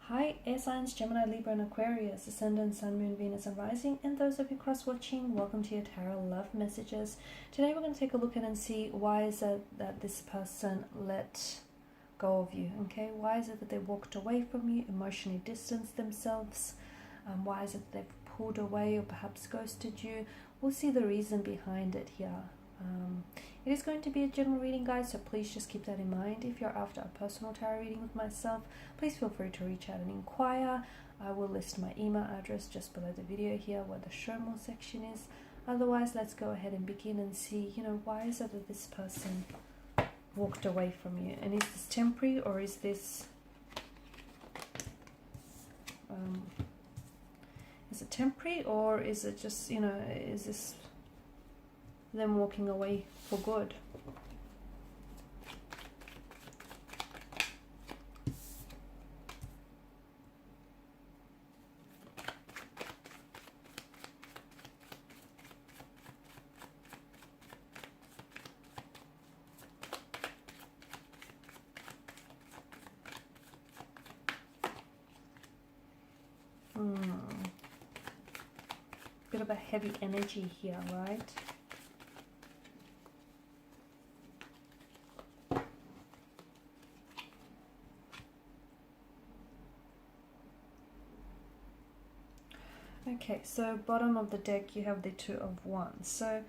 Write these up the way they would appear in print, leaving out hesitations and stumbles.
Hi, air signs Gemini, Libra, and Aquarius, Ascendant, Sun, Moon, Venus, and Rising, and those of you cross-watching, welcome to your Tarot Love Messages. Today we're going to take a look at and see why is it that this person let go of you, okay? Why is it that they walked away from you, emotionally distanced themselves? Why is it that they've pulled away or perhaps ghosted you? We'll see the reason behind it here. It is going to be a general reading, guys, so please just keep that in mind. If you're after a personal tarot reading with myself, please feel free to reach out and inquire. I will list my email address just below the video here where the show more section is. Otherwise, let's go ahead and begin and see, why is it that this person walked away from you? And is this temporary, or is this is it temporary, or is it just, is this them walking away for good? Bit of a heavy energy here, right? Okay, so bottom of the deck you have the Two of Wands. So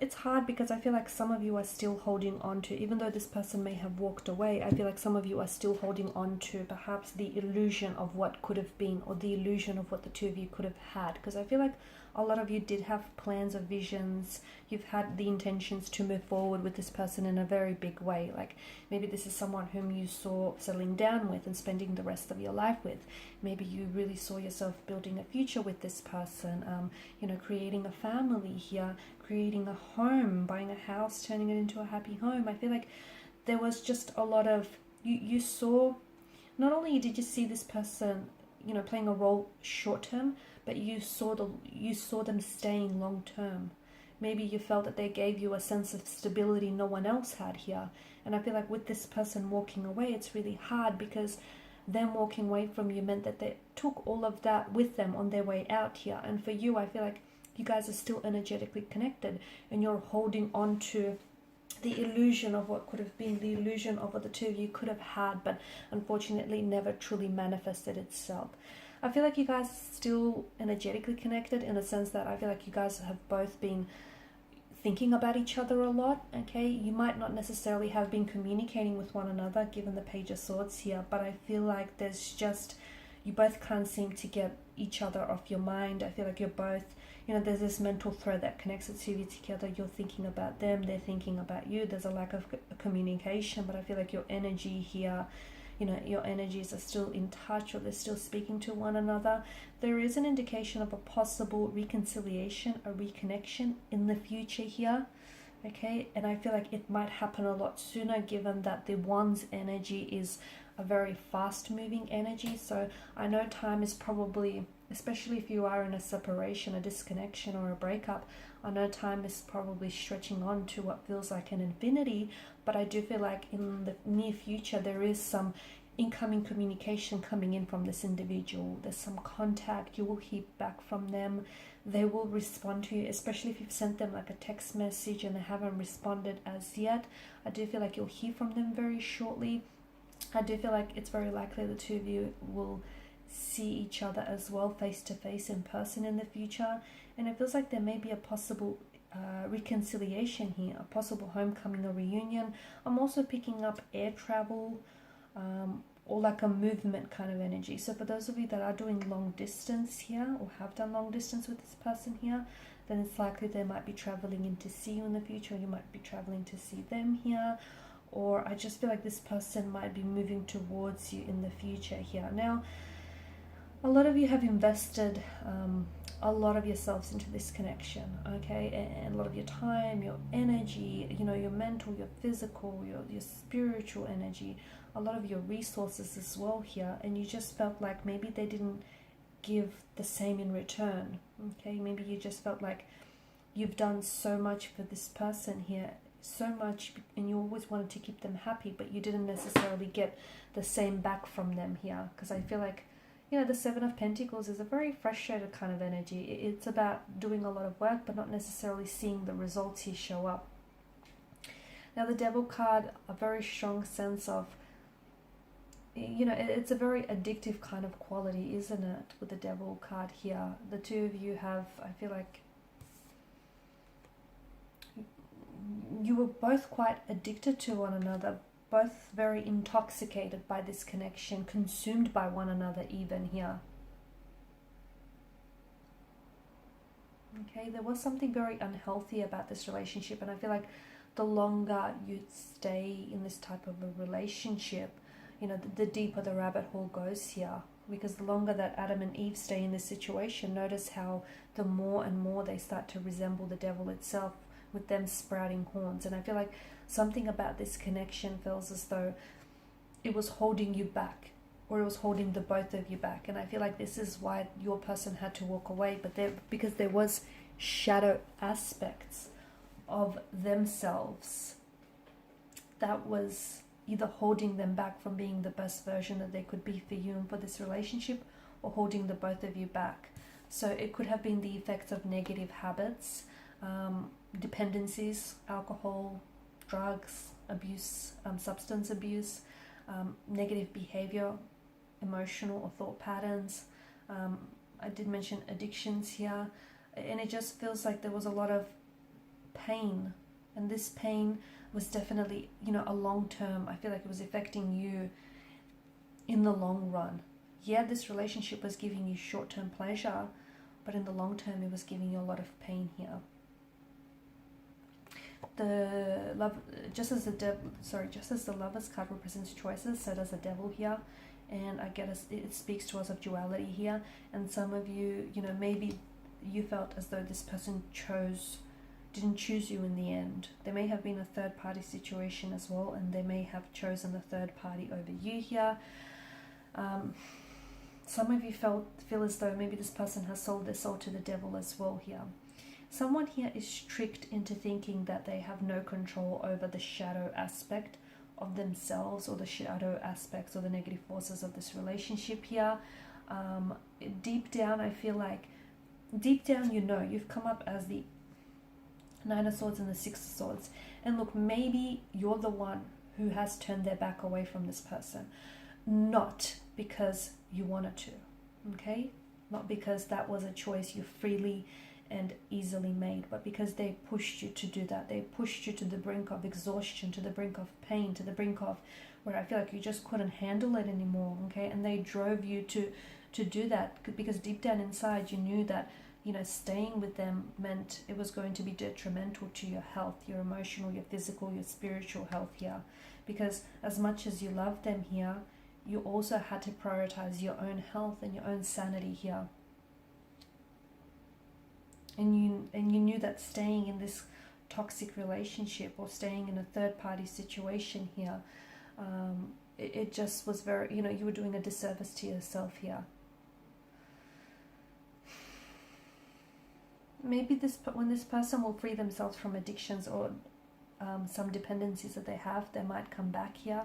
it's hard because I feel like some of you are still holding on to, even though this person may have walked away, I feel like some of you are still holding on to perhaps the illusion of what could have been, or the illusion of what the two of you could have had. Because I feel like a lot of you did have plans or visions. You've had the intentions to move forward with this person in a very big way. Like maybe this is someone whom you saw settling down with and spending the rest of your life with. Maybe you really saw yourself building a future with this person, creating a family here, creating a home, buying a house, turning it into a happy home. I feel like there was just a lot of, you saw, not only did you see this person, playing a role short term, but you saw them staying long term. Maybe you felt that they gave you a sense of stability no one else had here. And I feel like with this person walking away, it's really hard, because them walking away from you meant that they took all of that with them on their way out here. And for you, I feel like you guys are still energetically connected, and you're holding on to the illusion of what could have been, the illusion of what the two of you could have had, but unfortunately never truly manifested itself. I feel like you guys are still energetically connected, in the sense that I feel like you guys have both been thinking about each other a lot, okay? You might not necessarily have been communicating with one another, given the Page of Swords here, but I feel like there's just, you both can't seem to get each other off your mind. I feel like you're both, there's this mental thread that connects the two of you together. You're thinking about them, they're thinking about you. There's a lack of communication, but I feel like your energy here, your energies are still in touch, or they're still speaking to one another. There is an indication of a possible reconciliation, a reconnection in the future here, okay? And I feel like it might happen a lot sooner, given that the Wands energy is a very fast moving energy. So I know time is probably, especially if you are in a separation, a disconnection, or a breakup, I know time is probably stretching on to what feels like an infinity, but I do feel like in the near future there is some incoming communication coming in from this individual. There's some contact, you will hear back from them, they will respond to you, especially if you've sent them like a text message and they haven't responded as yet. I do feel like you'll hear from them very shortly. I do feel like it's very likely the two of you will see each other as well, face to face, in person in the future. And it feels like there may be a possible reconciliation here, a possible homecoming or reunion. I'm also picking up air travel, or like a movement kind of energy. So for those of you that are doing long distance here, or have done long distance with this person here, then it's likely they might be traveling in to see you in the future, or you might be traveling to see them here. Or I just feel like this person might be moving towards you in the future here. Now, a lot of you have invested a lot of yourselves into this connection, okay? And a lot of your time, your energy, your mental, your physical, your spiritual energy, a lot of your resources as well here. And you just felt like maybe they didn't give the same in return, okay? Maybe you just felt like you've done so much for this person here, so much, and you always wanted to keep them happy, but you didn't necessarily get the same back from them here. Because I feel like, you know, the Seven of Pentacles is a very frustrated kind of energy. It's about doing a lot of work, but not necessarily seeing the results here show up. Now, the Devil card, a very strong sense of, you know, it's a very addictive kind of quality, isn't it? With the Devil card here, the two of you have, I feel like, you were both quite addicted to one another, both very intoxicated by this connection, consumed by one another even here. Okay, there was something very unhealthy about this relationship, and I feel like the longer you stay in this type of a relationship, you know, the deeper the rabbit hole goes here. Because the longer that Adam and Eve stay in this situation, notice how the more and more they start to resemble the devil itself, with them sprouting horns. And I feel like something about this connection feels as though it was holding you back, or it was holding the both of you back. And I feel like this is why your person had to walk away, but because there was shadow aspects of themselves that was either holding them back from being the best version that they could be for you and for this relationship, or holding the both of you back. So it could have been the effects of negative habits, dependencies, alcohol, drugs, abuse, substance abuse, negative behavior, emotional or thought patterns. I did mention addictions here, and it just feels like there was a lot of pain, and this pain was definitely, you know, a long term. I feel like it was affecting you in the long run. Yeah, this relationship was giving you short-term pleasure, but in the long term it was giving you a lot of pain here. The love, just as the Lovers card represents choices, so does the Devil here, and I guess it speaks to us of duality here. And some of you, you know, maybe you felt as though this person didn't choose you in the end. There may have been a third party situation as well, and they may have chosen the third party over you here. Some of you feel as though maybe this person has sold their soul to the devil as well here. Someone here is tricked into thinking that they have no control over the shadow aspect of themselves, or the shadow aspects or the negative forces of this relationship here. Deep down, I feel like, deep down, you know, you've come up as the Nine of Swords and the Six of Swords. And look, maybe you're the one who has turned their back away from this person. Not because you wanted to, okay? Not because that was a choice you freely and easily made, but because they pushed you to do that. They pushed you to the brink of exhaustion, to the brink of pain, to the brink of where I feel like you just couldn't handle it anymore, okay? And they drove you to do that, because deep down inside you knew that, you know, staying with them meant it was going to be detrimental to your health, your emotional, your physical, your spiritual health here. Because as much as you loved them here, you also had to prioritize your own health and your own sanity here. And you knew that staying in this toxic relationship, or staying in a third party situation here, it just was very, you know, you were doing a disservice to yourself here. Maybe when this person will free themselves from addictions or some dependencies that they have, they might come back here.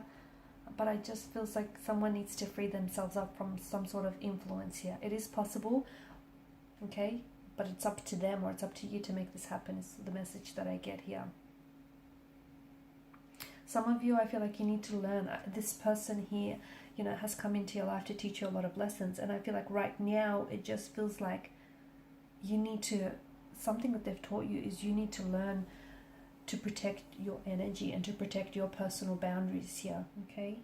But I just feels like someone needs to free themselves up from some sort of influence here. It is possible, okay? But it's up to them, or it's up to you to make this happen, is the message that I get here. Some of you, I feel like you need to learn. This person here, you know, has come into your life to teach you a lot of lessons. And I feel like right now, it just feels like you need to, something that they've taught you is you need to learn to protect your energy and to protect your personal boundaries here, okay?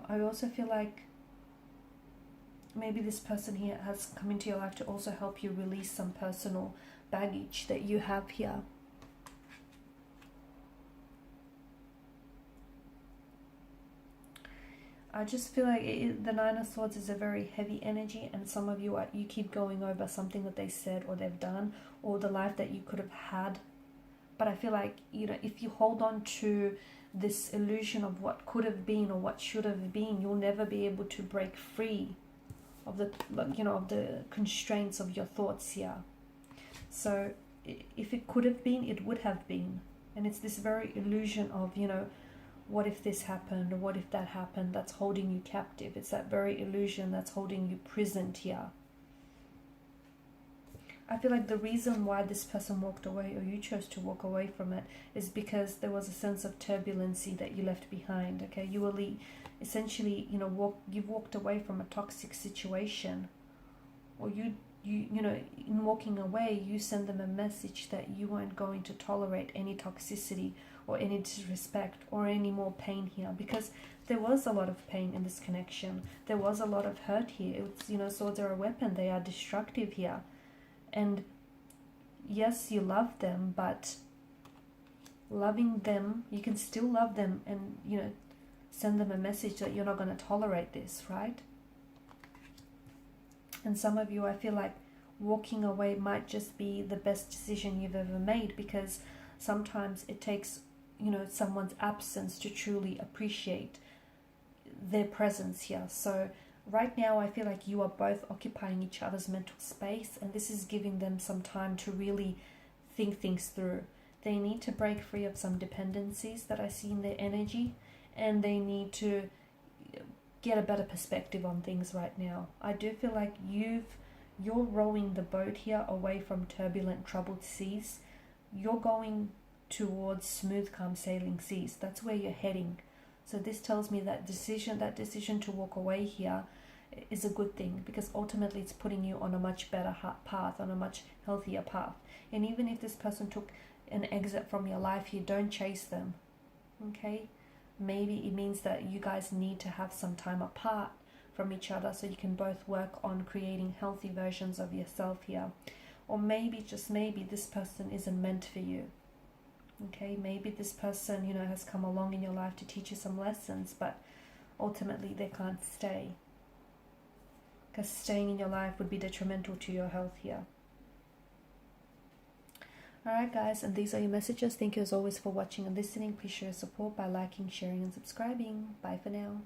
I also feel like maybe this person here has come into your life to also help you release some personal baggage that you have here. I just feel like the Nine of Swords is a very heavy energy, and some of you you keep going over something that they said or they've done, or the life that you could have had. But I feel like, you know, if you hold on to this illusion of what could have been or what should have been, you'll never be able to break free of the, you know, of the constraints of your thoughts here. So if it could have been, it would have been. And it's this very illusion of, you know, what if this happened, or what if that happened, that's holding you captive. It's that very illusion that's holding you prisoned here. I feel like the reason why this person walked away, or you chose to walk away from it, is because there was a sense of turbulency that you left behind. Okay, you were essentially, you know, you've walked away from a toxic situation, or you know, in walking away, you send them a message that you weren't going to tolerate any toxicity or any disrespect or any more pain here, because there was a lot of pain in this connection. There was a lot of hurt here. It's, you know, swords are a weapon. They are destructive here. And yes, you love them, but loving them, you can still love them and, you know, send them a message that you're not going to tolerate this, right? And some of you, I feel like walking away might just be the best decision you've ever made, because sometimes it takes, you know, someone's absence to truly appreciate their presence here. So right now, I feel like you are both occupying each other's mental space, and this is giving them some time to really think things through. They need to break free of some dependencies that I see in their energy, and they need to get a better perspective on things right now. I do feel like you're rowing the boat here away from turbulent, troubled seas. You're going towards smooth, calm sailing seas. That's where you're heading. So this tells me that decision to walk away here is a good thing, because ultimately it's putting you on a much better path, on a much healthier path. And even if this person took an exit from your life here, don't chase them, okay? Maybe it means that you guys need to have some time apart from each other so you can both work on creating healthy versions of yourself here. Or maybe, just maybe, this person isn't meant for you. Okay, maybe this person, you know, has come along in your life to teach you some lessons, but ultimately they can't stay, because staying in your life would be detrimental to your health here. Alright guys, and these are your messages. Thank you as always for watching and listening. Please show your support by liking, sharing and subscribing. Bye for now.